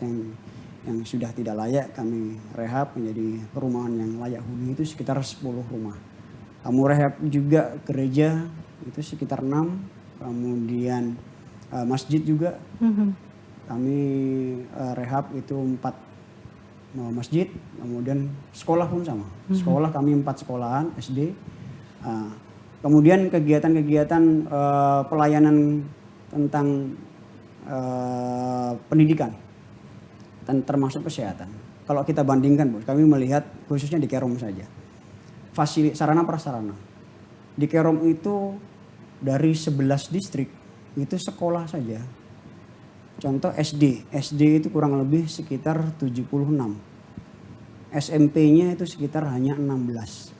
yang sudah tidak layak, kami rehab menjadi perumahan yang layak huni itu sekitar 10 rumah. Kamu rehab juga gereja itu sekitar 6, kemudian masjid juga kami rehab itu 4 masjid, kemudian sekolah pun sama. Sekolah kami 4 sekolahan SD. Kemudian kegiatan-kegiatan pelayanan tentang pendidikan dan termasuk kesehatan. Kalau kita bandingkan Bu, kami melihat khususnya di Kerom saja. Sarana prasarana. Di Kerom itu dari 11 distrik itu sekolah saja. Contoh SD itu kurang lebih sekitar 76. SMP-nya itu sekitar hanya 16.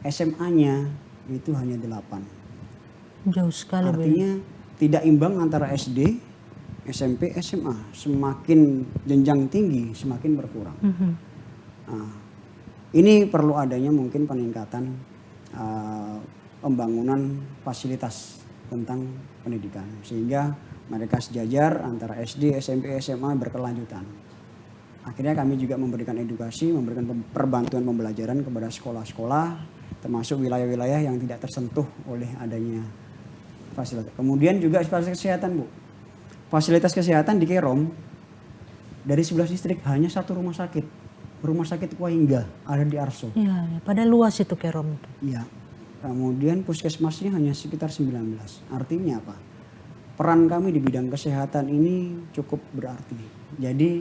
SMA-nya itu hanya 8. Jauh sekali. Artinya tidak imbang antara SD, SMP, SMA. Semakin jenjang tinggi semakin berkurang. Nah, ini perlu adanya mungkin peningkatan pembangunan fasilitas tentang pendidikan sehingga mereka sejajar antara SD, SMP, SMA berkelanjutan. Akhirnya kami juga memberikan edukasi, memberikan perbantuan pembelajaran kepada sekolah-sekolah, termasuk wilayah-wilayah yang tidak tersentuh oleh adanya fasilitas. Kemudian juga fasilitas kesehatan Bu. Fasilitas kesehatan di Kerom dari 11 distrik hanya 1 rumah sakit. Rumah sakit Kuahingga ada di Arso. Iya, pada luas itu Kerom itu. Iya. Kemudian puskesmasnya hanya sekitar 19. Artinya apa? Peran kami di bidang kesehatan ini cukup berarti. Jadi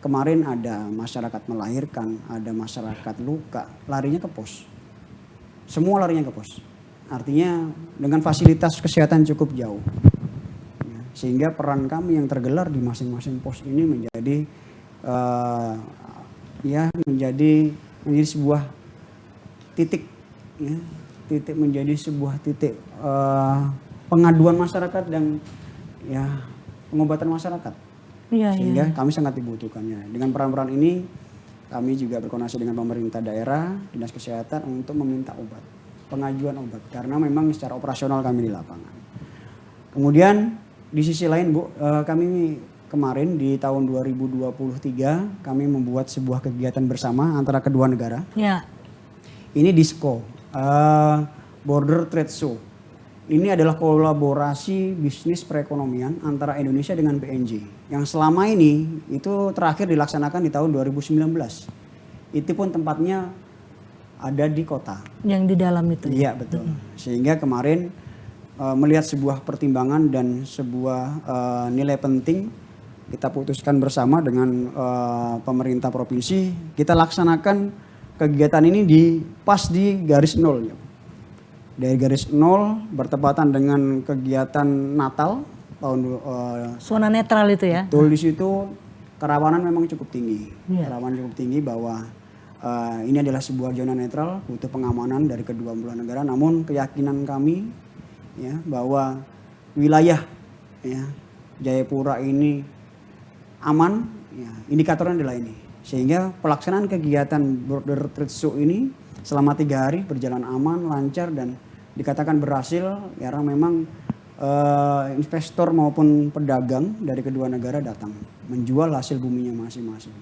kemarin ada masyarakat melahirkan, ada masyarakat luka, larinya ke pos. Semua larinya ke pos. Artinya dengan fasilitas kesehatan cukup jauh. Ya, sehingga peran kami yang tergelar di masing-masing pos ini menjadi menjadi sebuah titik, ya, menjadi sebuah titik pengaduan masyarakat dan ya pengobatan masyarakat. Sehingga kami sangat dibutuhkannya. Dengan peran-peran ini kami juga berkoordinasi dengan pemerintah daerah, dinas kesehatan untuk meminta obat, pengajuan obat karena memang secara operasional kami di lapangan. Kemudian di sisi lain Bu, kami kemarin di tahun 2023 kami membuat sebuah kegiatan bersama antara kedua negara. Ya. Ini DISCO, Border Trade Show. Ini adalah kolaborasi bisnis perekonomian antara Indonesia dengan PNJ. Yang selama ini itu terakhir dilaksanakan di tahun 2019. Itu pun tempatnya ada di kota. Yang di dalam itu. Iya betul. Sehingga kemarin melihat sebuah pertimbangan dan sebuah nilai penting, kita putuskan bersama dengan pemerintah provinsi, kita laksanakan kegiatan ini pas di garis nol. Dari garis nol bertepatan dengan kegiatan Natal tahun zona netral itu ya. Betul, di situ kerawanan memang cukup tinggi. Kerawanan cukup tinggi bahwa ini adalah sebuah zona netral, butuh pengamanan dari kedua belah negara. Namun keyakinan kami ya bahwa wilayah ya Jayapura ini aman, ya, indikatornya adalah ini. Sehingga pelaksanaan kegiatan Border Trade Show ini selama 3 hari berjalan aman, lancar dan dikatakan berhasil karena memang investor maupun pedagang dari kedua negara datang menjual hasil buminya masing-masing.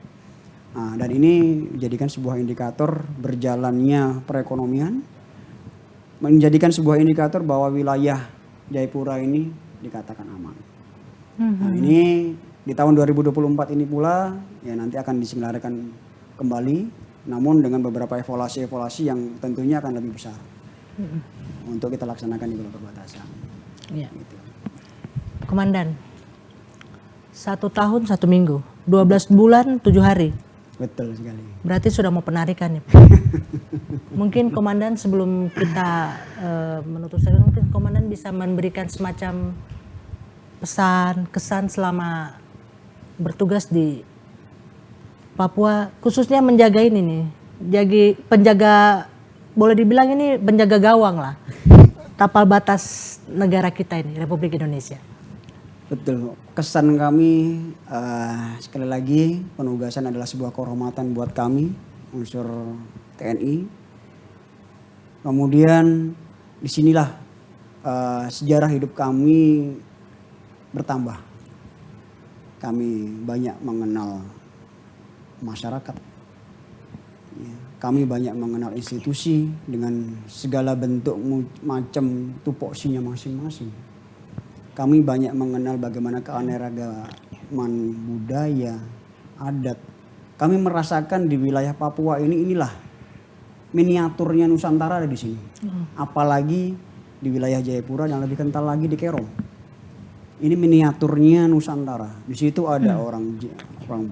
Nah, dan ini menjadikan sebuah indikator berjalannya perekonomian, menjadikan sebuah indikator bahwa wilayah Jayapura ini dikatakan aman. Nah, ini di tahun 2024 ini pula ya nanti akan diselenggarakan kembali, namun dengan beberapa evaluasi-evaluasi yang tentunya akan lebih besar untuk kita laksanakan di wilayah perbatasan. Ya. Gitu. Komandan, 1 tahun 1 minggu, 12 bulan 7 hari. Betul sekali. Berarti sudah mau penarikan ya. Mungkin Komandan sebelum kita menutup segmen, mungkin Komandan bisa memberikan semacam pesan, kesan selama bertugas di Papua, khususnya menjaga ini nih, penjaga, boleh dibilang ini penjaga gawang lah, tapal batas negara kita ini, Republik Indonesia. Betul. Kesan kami sekali lagi penugasan adalah sebuah kehormatan buat kami unsur TNI. Kemudian disinilah sejarah hidup kami bertambah. Kami banyak mengenal masyarakat. Ya, kami banyak mengenal institusi dengan segala bentuk macam tupoksinya masing-masing. Kami banyak mengenal bagaimana keanekaragaman budaya, adat. Kami merasakan di wilayah Papua inilah miniaturnya Nusantara ada di sini. Apalagi di wilayah Jayapura yang lebih kental lagi di Kerong. Ini miniaturnya Nusantara. Di situ ada orang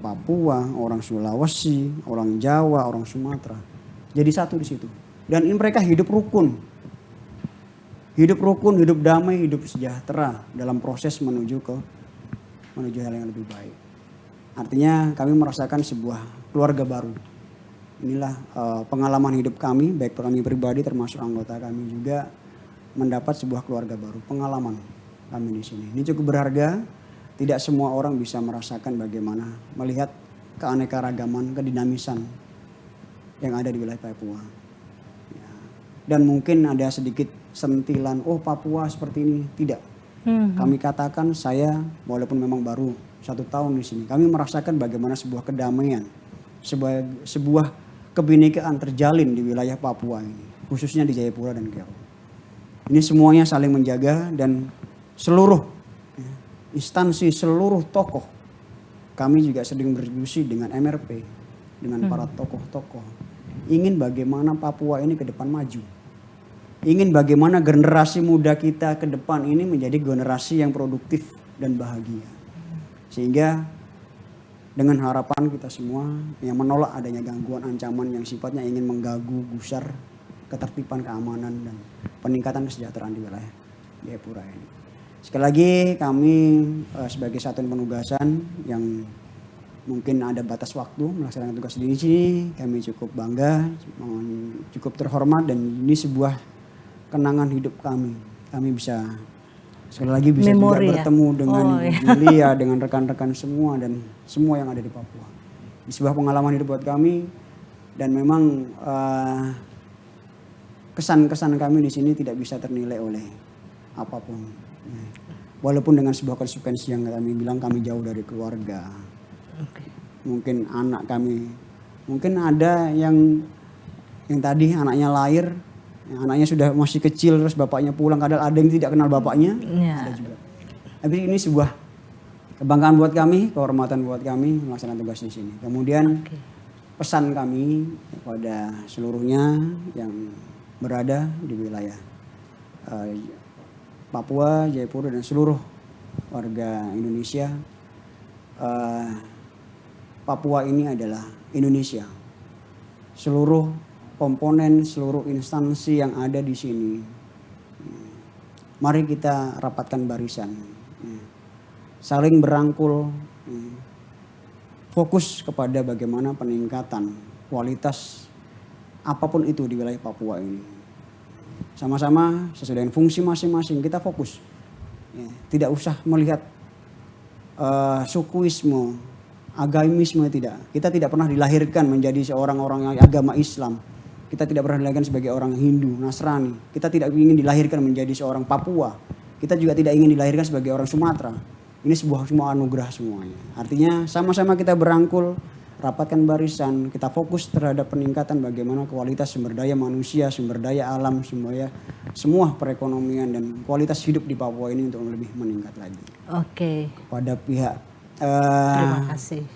Papua, orang Sulawesi, orang Jawa, orang Sumatera. Jadi satu di situ. Dan ini mereka hidup rukun. Hidup rukun, hidup damai, hidup sejahtera dalam proses menuju hal yang lebih baik. Artinya kami merasakan sebuah keluarga baru. Inilah pengalaman hidup kami, baik kami pribadi termasuk anggota kami juga mendapat sebuah keluarga baru, pengalaman kami di sini. Ini cukup berharga. Tidak semua orang bisa merasakan bagaimana melihat keanekaragaman, kedinamisan yang ada di wilayah Papua. Ya. Dan mungkin ada sedikit sentilan, oh Papua seperti ini. Tidak. Kami katakan saya walaupun memang baru 1 tahun di sini, kami merasakan bagaimana sebuah kedamaian, sebuah kebinekaan terjalin di wilayah Papua ini, khususnya di Jayapura dan Kerong. Ini semuanya saling menjaga dan seluruh instansi, seluruh tokoh. Kami juga sering berdiskusi dengan MRP, dengan para tokoh-tokoh. Ingin bagaimana Papua ini ke depan maju. Ingin bagaimana generasi muda kita ke depan ini menjadi generasi yang produktif dan bahagia. Sehingga dengan harapan kita semua yang menolak adanya gangguan ancaman yang sifatnya ingin mengganggu, gusar ketertiban, keamanan, dan peningkatan kesejahteraan di wilayah Jayapura ini. Sekali lagi kami sebagai satuan penugasan yang mungkin ada batas waktu melaksanakan tugas di sini, kami cukup bangga, cukup terhormat, dan ini sebuah kenangan hidup kami. Kami bisa sekali lagi bisa juga bertemu dengan Ibu Julia, dengan rekan-rekan semua dan semua yang ada di Papua. Ini sebuah pengalaman hidup buat kami, dan memang kesan-kesan kami di sini tidak bisa ternilai oleh apapun. Walaupun dengan sebuah konsekuensi yang kami bilang kami jauh dari keluarga. Mungkin anak kami, mungkin ada yang tadi anaknya lahir, anaknya sudah masih kecil terus bapaknya pulang, kadang ada yang tidak kenal bapaknya, ada juga. Tapi ini sebuah kebanggaan buat kami, kehormatan buat kami melaksanakan tugas di sini. Kemudian pesan kami kepada seluruhnya yang berada di wilayah Papua, Jayapura, dan seluruh warga Indonesia. Papua ini adalah Indonesia. Seluruh komponen, seluruh instansi yang ada di sini, mari kita rapatkan barisan, saling berangkul, fokus kepada bagaimana peningkatan kualitas apapun itu di wilayah Papua ini. Sama-sama sesuai dengan fungsi masing-masing kita fokus. Tidak usah melihat sukuisme, agamisme, tidak. Kita tidak pernah dilahirkan menjadi seorang orang yang agama Islam. Kita tidak pernah dilahirkan sebagai orang Hindu, Nasrani. Kita tidak ingin dilahirkan menjadi seorang Papua. Kita juga tidak ingin dilahirkan sebagai orang Sumatera. Ini semua anugerah semuanya. Artinya sama-sama kita berangkul, rapatkan barisan, kita fokus terhadap peningkatan bagaimana kualitas sumber daya manusia, sumber daya alam, semua perekonomian dan kualitas hidup di Papua ini untuk lebih meningkat lagi. Oke. Pada pihak terima kasih.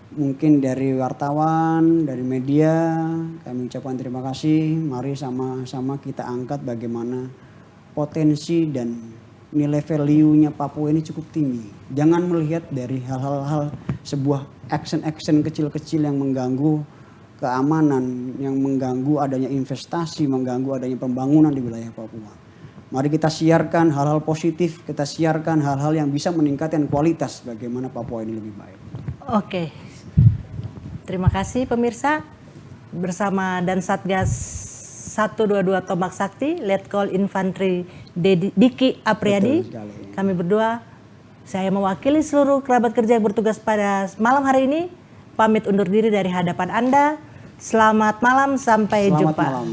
Mungkin dari wartawan, dari media, kami ucapkan terima kasih. Mari sama-sama kita angkat bagaimana potensi dan nilai value-nya Papua ini cukup tinggi. Jangan melihat dari hal-hal sebuah action kecil-kecil yang mengganggu keamanan, yang mengganggu adanya investasi, mengganggu adanya pembangunan di wilayah Papua. Mari kita siarkan hal-hal positif, kita siarkan hal-hal yang bisa meningkatkan kualitas bagaimana Papua ini lebih baik. Oke. Terima kasih pemirsa. Bersama dan Satgas 122 Tombak Sakti, Letkol Infantri Diki Apriyadi, kami berdua Saya mewakili seluruh kerabat kerja yang bertugas pada malam hari ini, pamit undur diri dari hadapan Anda. Selamat malam, sampai Selamat jumpa. malam.